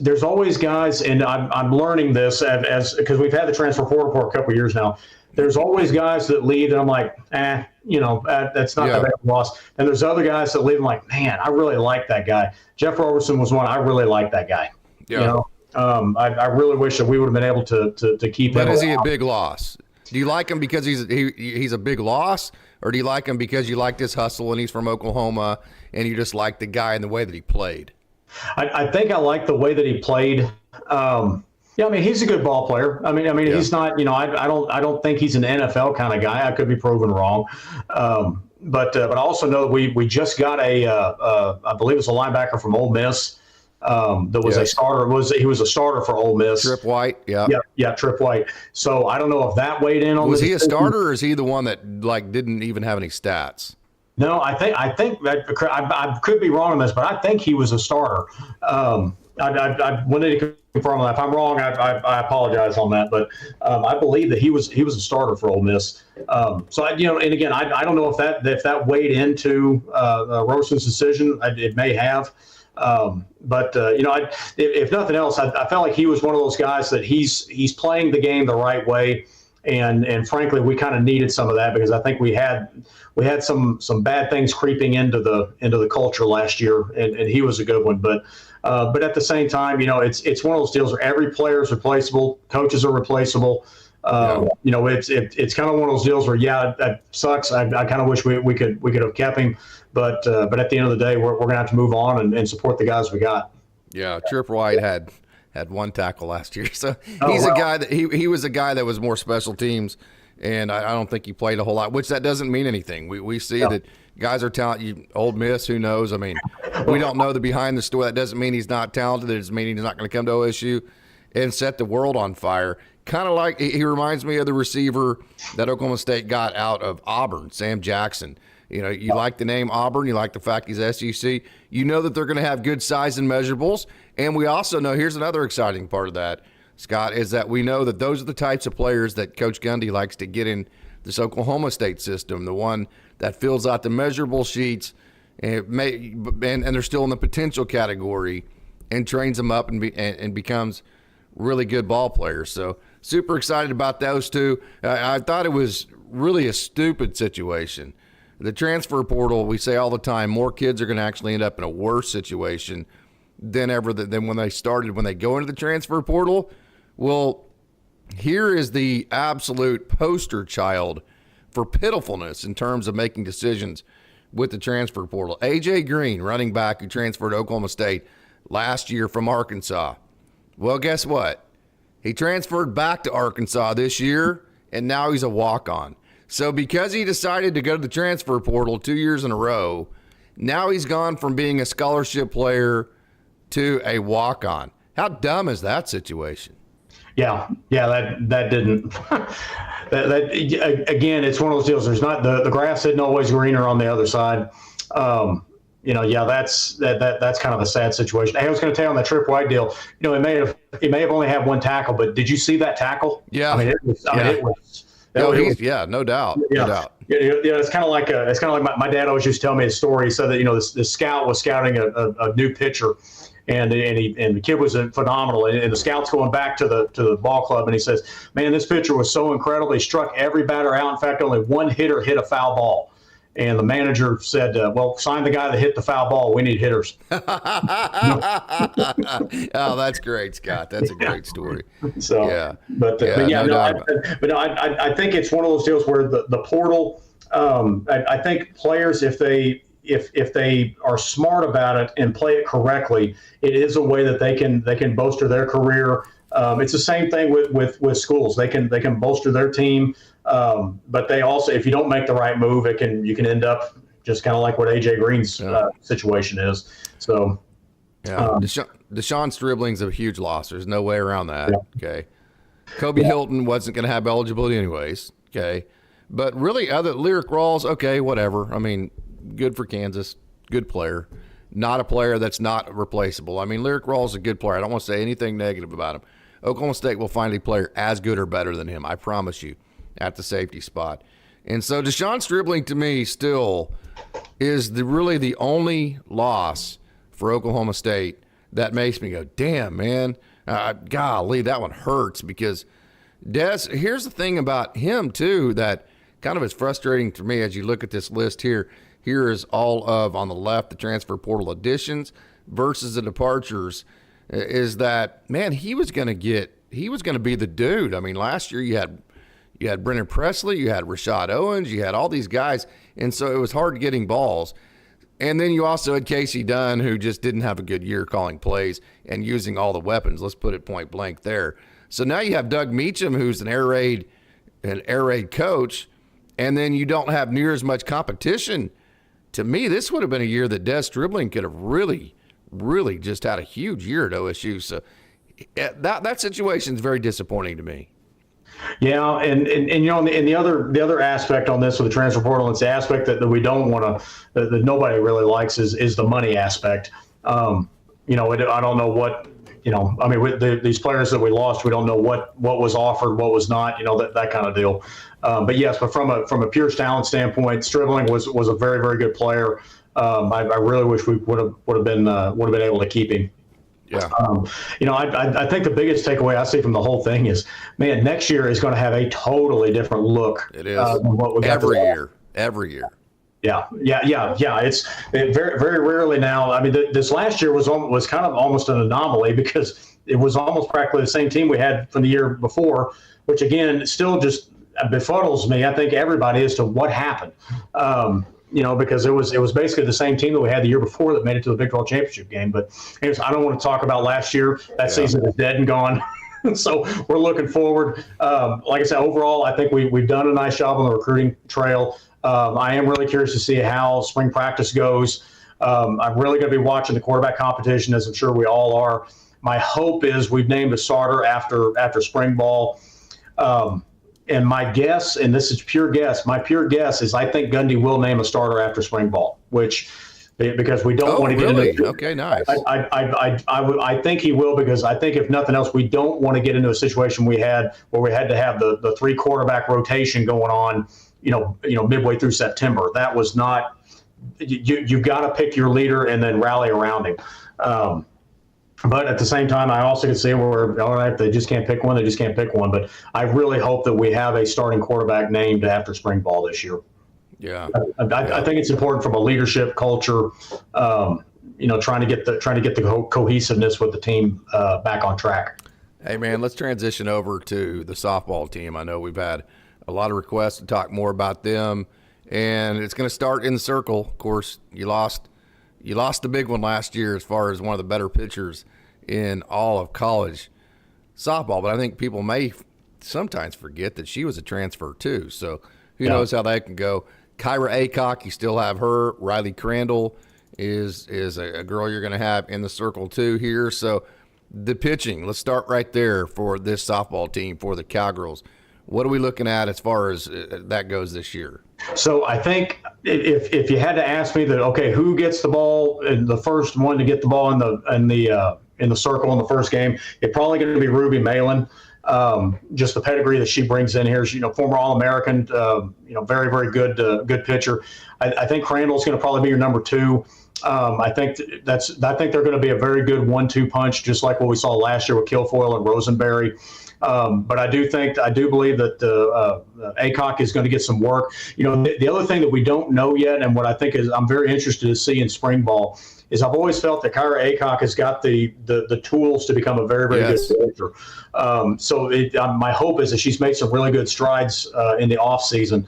guys, and I'm learning this as because we've had the transfer portal for a couple of years now. There's always guys that leave, and I'm like, that's not that bad of a loss. And there's other guys that leave, and I'm like, man, I really like that guy. Jeff Roberson was one. I really like that guy. Yeah. I really wish that we would have been able to keep him. But is he a big loss? Do you like him because he's a big loss, or do you like him because you like this hustle and he's from Oklahoma and you just like the guy and the way that he played? I think I like the way that he played. He's a good ball player. He's not. I don't think he's an NFL kind of guy. I could be proven wrong. But I also know that we just got I believe it's a linebacker from Ole Miss. That was a starter. He was a starter for Ole Miss. Trip White, yeah, Trip White. So I don't know if that weighed in on. Was he a starter, or is he the one that didn't even have any stats? No, I think that I could be wrong on this, but I think he was a starter. I wanted to confirm that. If I'm wrong, I apologize on that, but I believe that he was a starter for Ole Miss. So and again, I don't know if that weighed into Roberson's decision. It may have. But if nothing else, I felt like he was one of those guys that he's playing the game the right way, and frankly, we kind of needed some of that because I think we had some bad things creeping into the culture last year, and he was a good one. But at the same time, it's one of those deals where every player is replaceable, coaches are replaceable. It's kind of one of those deals where that sucks. I kind of wish we could have kept him. But at the end of the day, we're going to have to move on and support the guys we got. Yeah, Trip White had one tackle last year, so he's a guy that he was a guy that was more special teams, and I don't think he played a whole lot. Which that doesn't mean anything. We see that guys are talented. Ole Miss, who knows? We don't know the behind the story. That doesn't mean he's not talented. It doesn't mean he's not going to come to OSU and set the world on fire. Kind of like he reminds me of the receiver that Oklahoma State got out of Auburn, Sam Jackson. You like the name Auburn. You like the fact he's SEC. You know that they're going to have good size and measurables. And we also know, here's another exciting part of that, Scott, is that we know that those are the types of players that Coach Gundy likes to get in this Oklahoma State system, the one that fills out the measurable sheets and they're still in the potential category and trains them up and becomes really good ball players. So super excited about those two. I thought it was really a stupid situation. The transfer portal, we say all the time, more kids are going to actually end up in a worse situation than when they started. When they go into the transfer portal, well, here is the absolute poster child for pitifulness in terms of making decisions with the transfer portal. A.J. Green, running back who transferred to Oklahoma State last year from Arkansas. Well, guess what? He transferred back to Arkansas this year, and now he's a walk-on. So because he decided to go to the transfer portal 2 years in a row, now he's gone from being a scholarship player to a walk-on. How dumb is that situation? Yeah, that didn't. Again, it's one of those deals. There's not the grass isn't always greener on the other side. That's kind of a sad situation. Hey, I was going to tell you on that Trip White deal. It may have only had one tackle, but did you see that tackle? Yeah, it was. No doubt. It's kind of like my dad always used to tell me a story. He said that the scout was scouting a new pitcher, And the kid was phenomenal. And the scout's going back to the ball club, and he says, "Man, this pitcher was so incredible. He struck every batter out. In fact, only one hitter hit a foul ball." And the manager said, "Well, sign the guy that hit the foul ball. We need hitters." Oh, that's great, Scott. That's a great story. So, yeah, I think it's one of those deals where the portal. I think players, if they are smart about it and play it correctly, it is a way that they can bolster their career. It's the same thing with schools. They can bolster their team. But they also, if you don't make the right move, you can end up just kind of like what AJ Green's situation is. So, Deshaun Stribling's a huge loss. There's no way around that. Yeah. Okay, Kobe Hilton wasn't going to have eligibility anyways. Okay, but really, other Lyric Rawls, okay, whatever. I mean, good for Kansas, good player. Not a player that's not replaceable. I mean, Lyric Rawls is a good player. I don't want to say anything negative about him. Oklahoma State will find a player as good or better than him. I promise you. At the safety spot. And so Deshaun Stribling to me still is really the only loss for Oklahoma State that makes me go, damn, man, golly, that one hurts because Des, here's the thing about him too that kind of is frustrating to me as you look at this list here. Here is all of, on the left, the transfer portal additions versus the departures is that, man, he was going to be the dude. I mean, last year you had Brennan Presley, you had Rashad Owens, you had all these guys, and so it was hard getting balls. And then you also had Casey Dunn, who just didn't have a good year calling plays and using all the weapons. Let's put it point blank there. So now you have Doug Meacham, who's an air raid coach, and then you don't have near as much competition. To me, this would have been a year that Des Stribling could have really, really just had a huge year at OSU. So that situation is very disappointing to me. Yeah, and you know, and the other aspect on this with the transfer portal, it's the aspect that we don't want to, that nobody really likes is the money aspect. You know, I don't know what, you know, I mean, with these players that we lost, we don't know what was offered, what was not, you know, that kind of deal. But yes, but from a pure talent standpoint, Stribling was a very, very good player. I really wish we would have been able to keep him. Yeah. You know, I think the biggest takeaway I see from the whole thing is, man, next year is going to have a totally different look. It is than what we got every year. Yeah. It's very, very rarely now. I mean, this last year was kind of almost an anomaly because it was almost practically the same team we had from the year before, which again still just befuddles me. I think everybody as to what happened. You know, because it was basically the same team that we had the year before that made it to the Big 12 championship game. But anyways, I don't want to talk about last year. That season is dead and gone. So we're looking forward. Like I said, overall, I think we've done a nice job on the recruiting trail. I am really curious to see how spring practice goes. I'm really going to be watching the quarterback competition, as I'm sure we all are. My hope is we've named a starter after spring ball. And my guess, and this is pure guess, my pure guess is I think Gundy will name a starter after spring ball, because we don't want to get into. Okay, nice. I think he will, because I think if nothing else, we don't want to get into a situation where we had to have the three quarterback rotation going on, you know, midway through September. That was not. You've got to pick your leader and then rally around him. But at the same time, I also can see where, all right, if they just can't pick one, they just can't pick one. But I really hope that we have a starting quarterback named after spring ball this year. Yeah. I think it's important from a leadership culture, you know, trying to get the cohesiveness with the team back on track. Hey, man, let's transition over to the softball team. I know we've had a lot of requests to talk more about them, and it's going to start in the circle. Of course, you lost the big one last year as far as one of the better pitchers in all of college softball, but I think people may sometimes forget that she was a transfer too. So who knows how that can go. Kyra Aycock, you still have her. Riley Crandall is a girl you're going to have in the circle too here. So the pitching, let's start right there for this softball team for the Cowgirls. What are we looking at as far as that goes this year? So I think if you had to ask me that, okay, who gets the ball and the first one to get the ball in the circle in the first game, it's probably going to be Ruby Malin. just the pedigree that she brings in here. She's, former All-American, very, very good pitcher. I think Crandall's going to probably be your number 2. I think they're going to be a very good 1-2 punch, just like what we saw last year with Kilfoyle and Rosenberry. But I do believe that Aycock is going to get some work. The other thing that we don't know yet, and what I think is I'm very interested to see in spring ball, is I've always felt that Kyra Aycock has got the tools to become a very, very good pitcher. My hope is that she's made some really good strides in the off season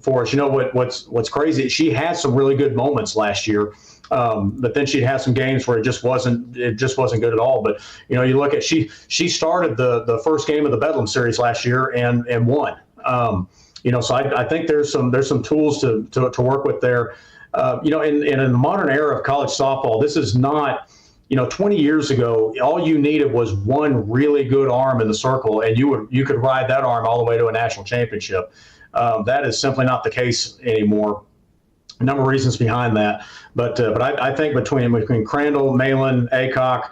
for us. What's crazy? She had some really good moments last year. But then she'd have some games where it just wasn't good at all. But you look at she started the first game of the Bedlam series last year and won. So I think there's some tools to work with there. In the modern era of college softball, this is not. 20 years ago, all you needed was one really good arm in the circle, and you could ride that arm all the way to a national championship. That is simply not the case anymore. A number of reasons behind that, but I think between Crandall, Malin, Aycock,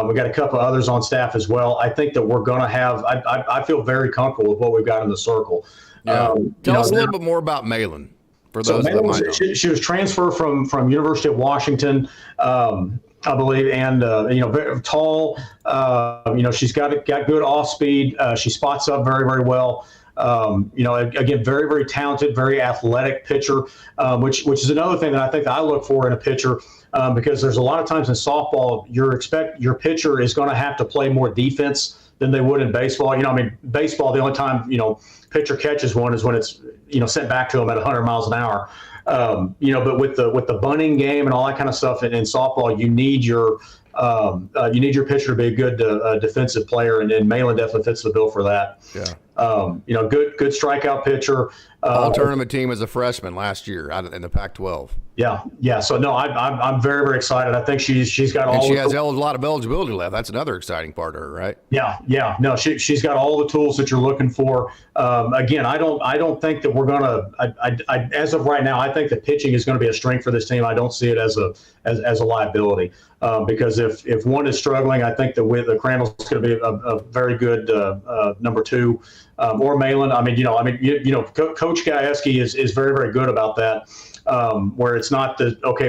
we got a couple of others on staff as well. I think that we're going to have. I feel very comfortable with what we've got in the circle. Yeah. Tell us a little bit more about Malin. For those that might know. She was transferred from University of Washington, I believe, and very tall. She's got good off speed. She spots up very, very well. Again, very, very talented, very athletic pitcher, which is another thing that I think that I look for in a pitcher, because there's a lot of times in softball, your pitcher is going to have to play more defense than they would in baseball. Baseball, the only time, pitcher catches one is when it's, sent back to them at 100 miles an hour. But with the bunting game and all that kind of stuff in softball, you need your pitcher to be a good defensive player, and Malin definitely fits the bill for that. Yeah. Good strikeout pitcher. All tournament team as a freshman last year out in the Pac-12. Yeah. So no, I'm very, very excited. I think she's got all. And she has a lot of eligibility left. That's another exciting part of her, right? Yeah. No, she's got all the tools that you're looking for. Again, I don't think that we're gonna. As of right now, I think that pitching is going to be a strength for this team. I don't see it as a liability, because if one is struggling, I think that with the Crandall's going to be a very good number 2. Or Malin. Coach Gajewski is very, very good about that. Where it's not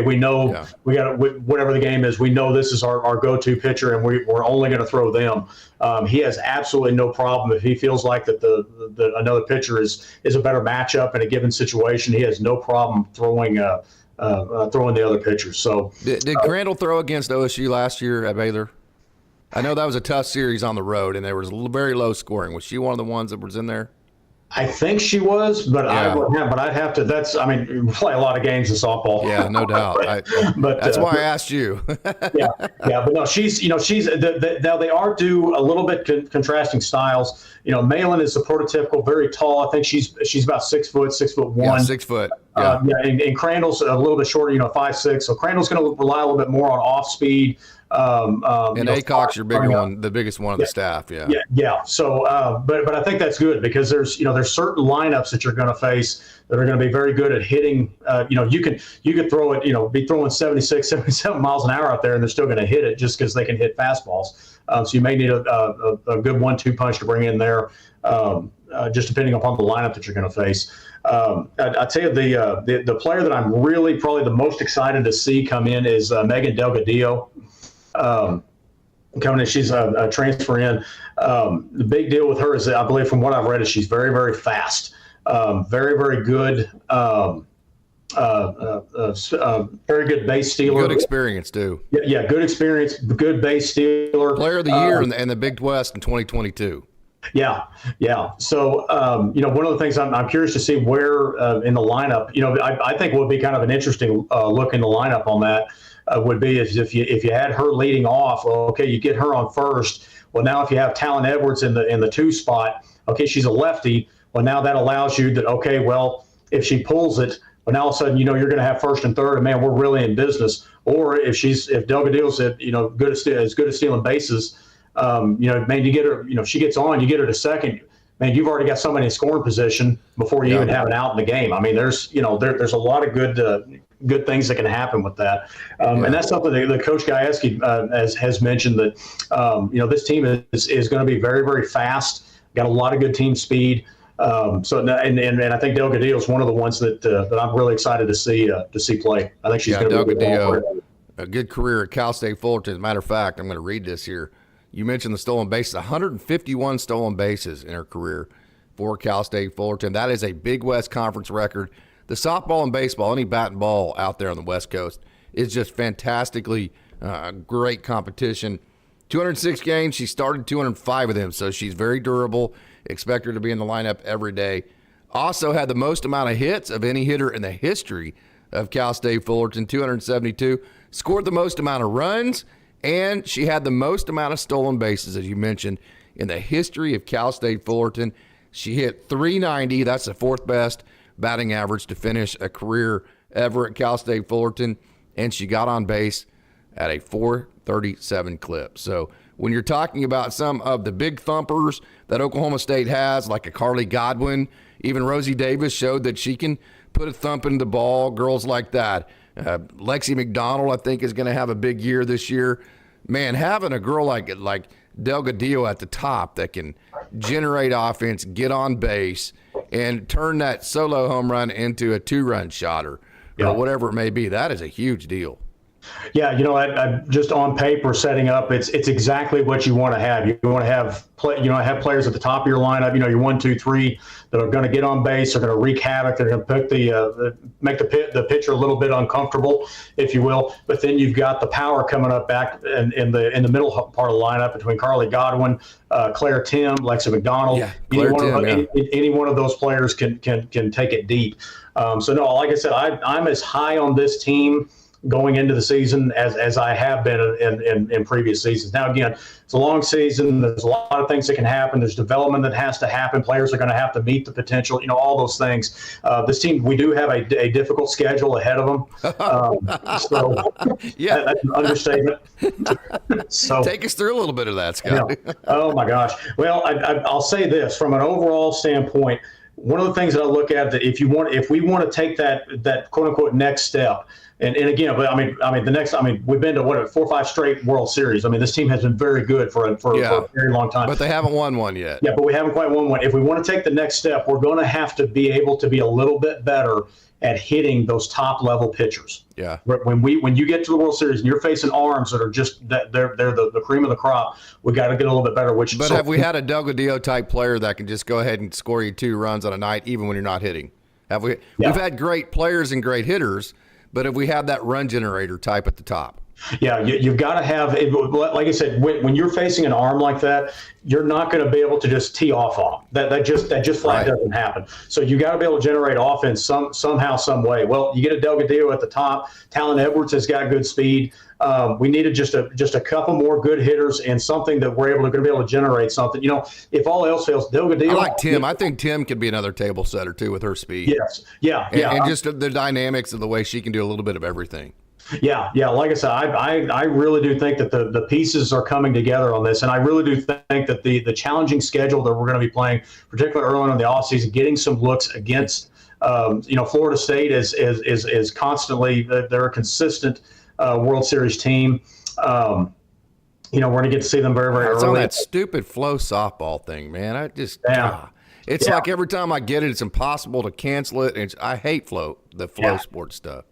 we know we got whatever the game is, we know this is our go-to pitcher, and we're only going to throw them. He has absolutely no problem if he feels like that the another pitcher is a better matchup in a given situation. He has no problem throwing the other pitchers. So did Crandall throw against OSU last year at Baylor? I know that was a tough series on the road, and there was very low scoring. Was she one of the ones that was in there? I think she was, but I'd have to. We play a lot of games in softball. Yeah, no doubt. But that's why I asked you. yeah. But no, she's. Now they are due a little bit contrasting styles. Malin is a prototypical, very tall. I think she's about 6 foot, 6'1". Yeah, 6 foot. Yeah. And Crandall's a little bit shorter. 5'6". So Crandall's going to rely a little bit more on off speed. And Aycock's your bigger one, the biggest one of the staff. Yeah. So, but I think that's good, because there's certain lineups that you're going to face that are going to be very good at hitting. You could throw it, be throwing 76, 77 miles an hour out there, and they're still going to hit it just because they can hit fastballs. So you may need a good 1-2 punch to bring in there, just depending upon the lineup that you're going to face. I tell you, the player that I'm really probably the most excited to see come in is Megan Delgadillo. Coming in, she's a transfer in. The big deal with her is that I believe, from what I've read, is she's very, very fast, very, very good, very good base stealer. Good experience too. Yeah, good experience, good base stealer. Player of the year in the Big West in 2022. Yeah. So, one of the things I'm curious to see where in the lineup, I think would be kind of an interesting look in the lineup on that. Would be if you had her leading off. Well, okay, you get her on first. Well, now if you have Talon Edwards in the 2 spot, okay, she's a lefty. Well, now that allows you that. Okay, well, if she pulls it, well, now all of a sudden you're going to have first and third, and man, we're really in business. Or if Delgadillo's as good at stealing bases, man, you get her. If she gets on, you get her to second. Man, you've already got somebody in scoring position before you even have an out in the game. I mean, there's a lot of good things that can happen with that. And that's something that Coach Gajewski has mentioned, that this team is going to be very, very fast. Got a lot of good team speed. And I think Delgadillo is one of the ones that I'm really excited to see play. I think she's going to be a good career at Cal State Fullerton. As a matter of fact, I'm going to read this here. You mentioned the stolen bases, 151 stolen bases in her career for Cal State Fullerton. That is a Big West Conference record. The softball and baseball, any bat and ball out there on the West Coast, is just fantastically great competition. 206 games. She started 205 of them, so she's very durable. Expect her to be in the lineup every day. Also had the most amount of hits of any hitter in the history of Cal State Fullerton, 272. Scored the most amount of runs, and she had the most amount of stolen bases, as you mentioned, in the history of Cal State Fullerton. She hit .390. That's the fourth best batting average to finish a career ever at Cal State Fullerton, and she got on base at a .437 clip. So when you're talking about some of the big thumpers that Oklahoma State has, like a Carly Godwin, even Rosie Davis showed that she can put a thump into the ball, girls like that. Lexi McDonald, I think, is going to have a big year this year. Man, having a girl like Delgadillo at the top that can generate offense, get on base, and turn that solo home run into a two-run shot or whatever it may be, that is a huge deal. Yeah, I just on paper setting up, it's exactly what you want to have. You want to have have players at the top of your lineup. Your 1, 2, 3 that are going to get on base, are going to wreak havoc. They're going to put make the pitcher a little bit uncomfortable, if you will. But then you've got the power coming up back in the middle part of the lineup between Carly Godwin, Claire Tim, Lexi McDonald. Yeah, any one of those players can take it deep. So no, like I said, I'm as high on this team going into the season as I have been in previous seasons. Now, again, it's a long season. There's a lot of things that can happen. There's development that has to happen. Players are going to have to meet the potential, all those things. This team, we do have a difficult schedule ahead of them. So yeah, that's an understatement. So take us through a little bit of that, Scott. Oh my gosh. Well, I'll say this from an overall standpoint. One of the things that I look at, that if we want to take that quote unquote next step, and again, but we've been to 4 or 5 straight World Series. This team has been very good for a very long time. But they haven't won one yet. Yeah, but we haven't quite won one. If we want to take the next step, we're going to have to be able to be a little bit better at hitting those top level pitchers. Yeah. When you get to the World Series and you're facing arms that are just they're the cream of the crop, we got to get a little bit better. But have we had a Delgadillo type player that can just go ahead and score you 2 runs on a night, even when you're not hitting? Have we? Yeah. We've had great players and great hitters, but have we had that run generator type at the top? Yeah, you've got to have, like I said, when you're facing an arm like that, you're not going to be able to just tee off on them. That just flat doesn't happen. So you got to be able to generate offense somehow, some way. Well, you get a Delgadillo at the top. Talon Edwards has got good speed. We needed just a couple more good hitters and something that we're going to be able to generate something. If all else fails, Delgadillo. I like Tim. I think Tim could be another table setter too with her speed. Yes. Yeah. And just the dynamics of the way she can do a little bit of everything. Yeah. Like I said, I really do think that the pieces are coming together on this, and I really do think that the challenging schedule that we're going to be playing, particularly early on in the offseason, getting some looks against, Florida State is constantly they're a consistent World Series team. We're going to get to see them very, very early. It's on that stupid flow softball thing, man. It's like every time I get it, it's impossible to cancel it. And I hate the flow sports stuff.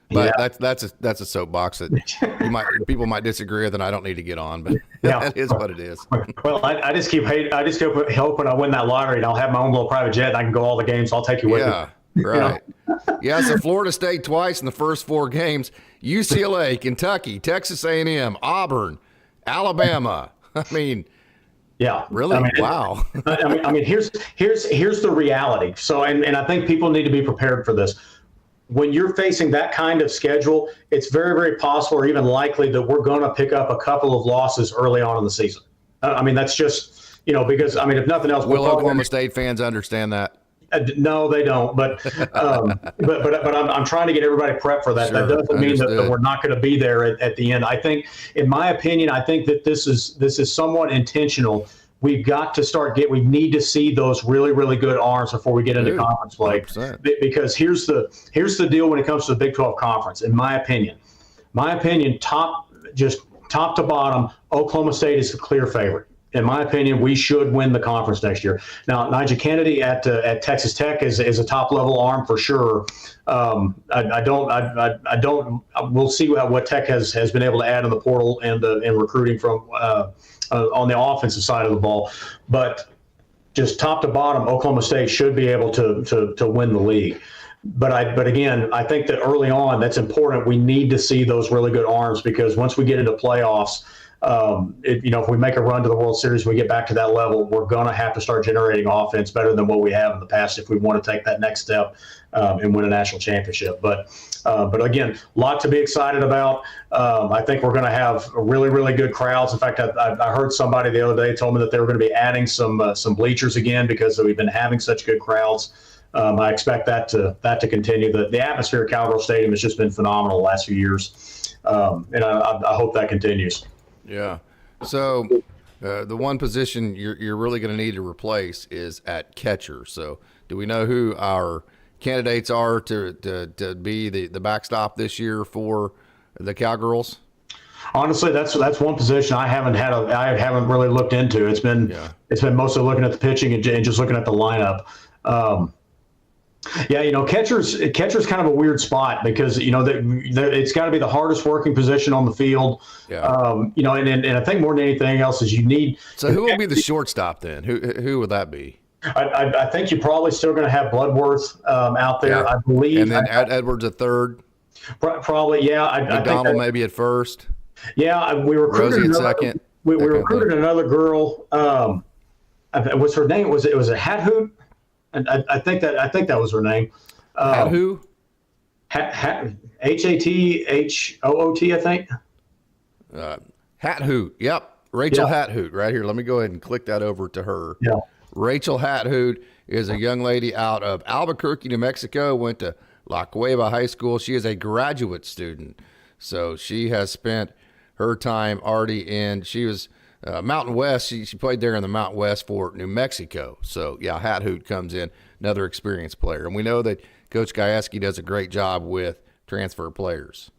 But that's a soapbox that people might disagree with, and I don't need to get on. But that is what it is. Well, I just keep hoping I win that lottery, and I'll have my own little private jet, and I can go all the games. I'll take you with me. Right. Yeah, so Florida State twice in the first 4 games. UCLA, Kentucky, Texas A&M, Auburn, Alabama. Yeah. Really? Wow. Here's the reality. So, and I think people need to be prepared for this. When you're facing that kind of schedule, it's very, very possible or even likely that we're going to pick up a couple of losses early on in the season. That's just, because, if nothing else. Will Oklahoma State fans understand that? No, they don't. But I'm trying to get everybody prepped for that. Sure, that doesn't mean that we're not going to be there at the end. I think, in my opinion, that this is somewhat intentional we've got to we need to see those really, really good arms before we get into conference play. 100%. Because here's the deal when it comes to the Big 12 conference, in my opinion. Top to bottom, Oklahoma State is the clear favorite. In my opinion, we should win the conference next year. Now, Nigel Kennedy at Texas Tech is a top level arm for sure. I don't. We'll see what Tech has been able to add in the portal and in recruiting from on the offensive side of the ball. But just top to bottom, Oklahoma State should be able to win the league. But again, I think that early on, that's important. We need to see those really good arms, because once we get into playoffs, if we make a run to the World Series, we get back to that level, we're going to have to start generating offense better than what we have in the past if we want to take that next step and win a national championship. But again, a lot to be excited about. I think we're going to have really, really good crowds. In fact, I heard somebody the other day told me that they were going to be adding some bleachers again because we've been having such good crowds. I expect that to continue. The atmosphere at Cowgirls Stadium has just been phenomenal the last few years, and I hope that continues. Yeah. So the one position you're really going to need to replace is at catcher. So do we know who our candidates are to be the backstop this year for the Cowgirls? Honestly, that's one position I haven't really looked into. It's been mostly looking at the pitching and just looking at the lineup. Catcher's kind of a weird spot because it's got to be the hardest working position on the field. Yeah. And I think more than anything else is you need. So who will be the shortstop then? Who would that be? I think you're probably still going to have Bloodworth out there, I believe. And then Edwards at third. Probably, yeah. I think maybe at first. Yeah, we recruited Rosie at second. We recruited another girl. What's her name? Was it a Hat Hoot? And I think that was her name. Hat who? Hathoot, I think. Hat Hoot. Yep. Rachel Hat Hoot right here. Let me go ahead and click that over to her. Yeah. Rachel Hat Hoot is a young lady out of Albuquerque, New Mexico, went to La Cueva High School. She is a graduate student. So she has spent her time already in, she was Mountain West. She played there in the Mountain West for New Mexico. So, yeah, Hat Hoot comes in, another experienced player. And we know that Coach Gajewski does a great job with transfer players.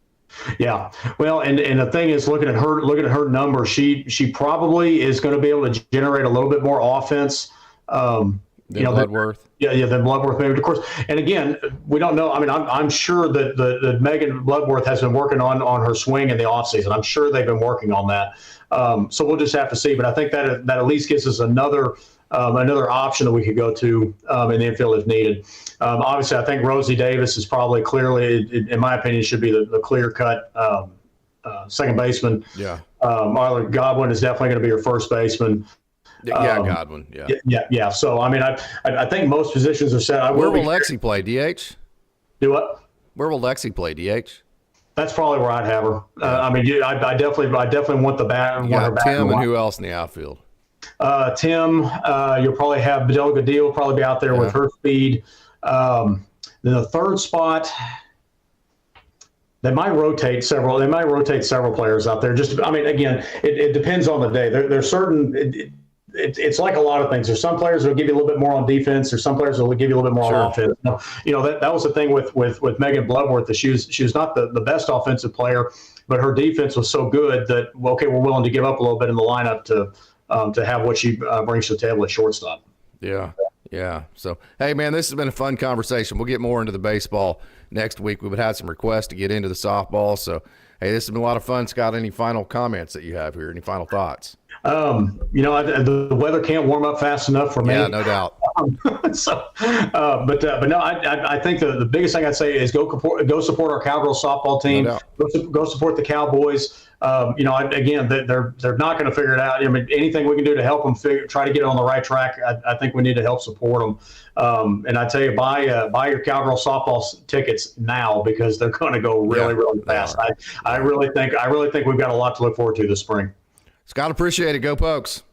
Yeah. Well, and the thing is, looking at her numbers, she probably is going to be able to generate a little bit more offense. Than Bloodworth. Than Bloodworth, maybe, of course. And again, we don't know. I mean, I'm sure that Megan Bloodworth has been working on her swing in the offseason. I'm sure they've been working on that. So we'll just have to see. But I think that at least gives us another option that we could go to in the infield if needed. Obviously, I think Rosie Davis is probably clearly, in my opinion, should be the clear-cut second baseman. Yeah. Marla Godwin is definitely going to be your first baseman. Yeah, Godwin. Yeah. So, I mean, I think most positions are set. Where will Lexi play? DH? Do what? Where will Lexi play? DH? That's probably where I'd have her. I mean, I definitely want the bat. Want her back. Tim and who else in the outfield? Tim. You'll probably have Bedell Gadil will probably be out there with her speed. Then the third spot, they might rotate several players out there. Just, I mean, again, it depends on the day. There's certain. It's like a lot of things. There's some players that will give you a little bit more on defense. There's some players that will give you a little bit more on offense. That was the thing with Megan Bloodworth. That she was not the best offensive player, but her defense was so good that we're willing to give up a little bit in the lineup to have what she brings to the table at shortstop. Yeah. So, hey, man, this has been a fun conversation. We'll get more into the baseball next week. We would have some requests to get into the softball. So, hey, this has been a lot of fun. Scott, any final comments that you have here? Any final thoughts? The weather can't warm up fast enough for me. Yeah, no doubt. But no, I think the biggest thing I'd say is go support our Cowgirls softball team. No go support the Cowboys. Again, they're not going to figure it out. I mean, anything we can do to help them try to get it on the right track, I think we need to help support them. And I tell you, buy your Cowgirls softball tickets now because they're going to go really fast. I really think we've got a lot to look forward to this spring. Scott, appreciate it. Go Pokes.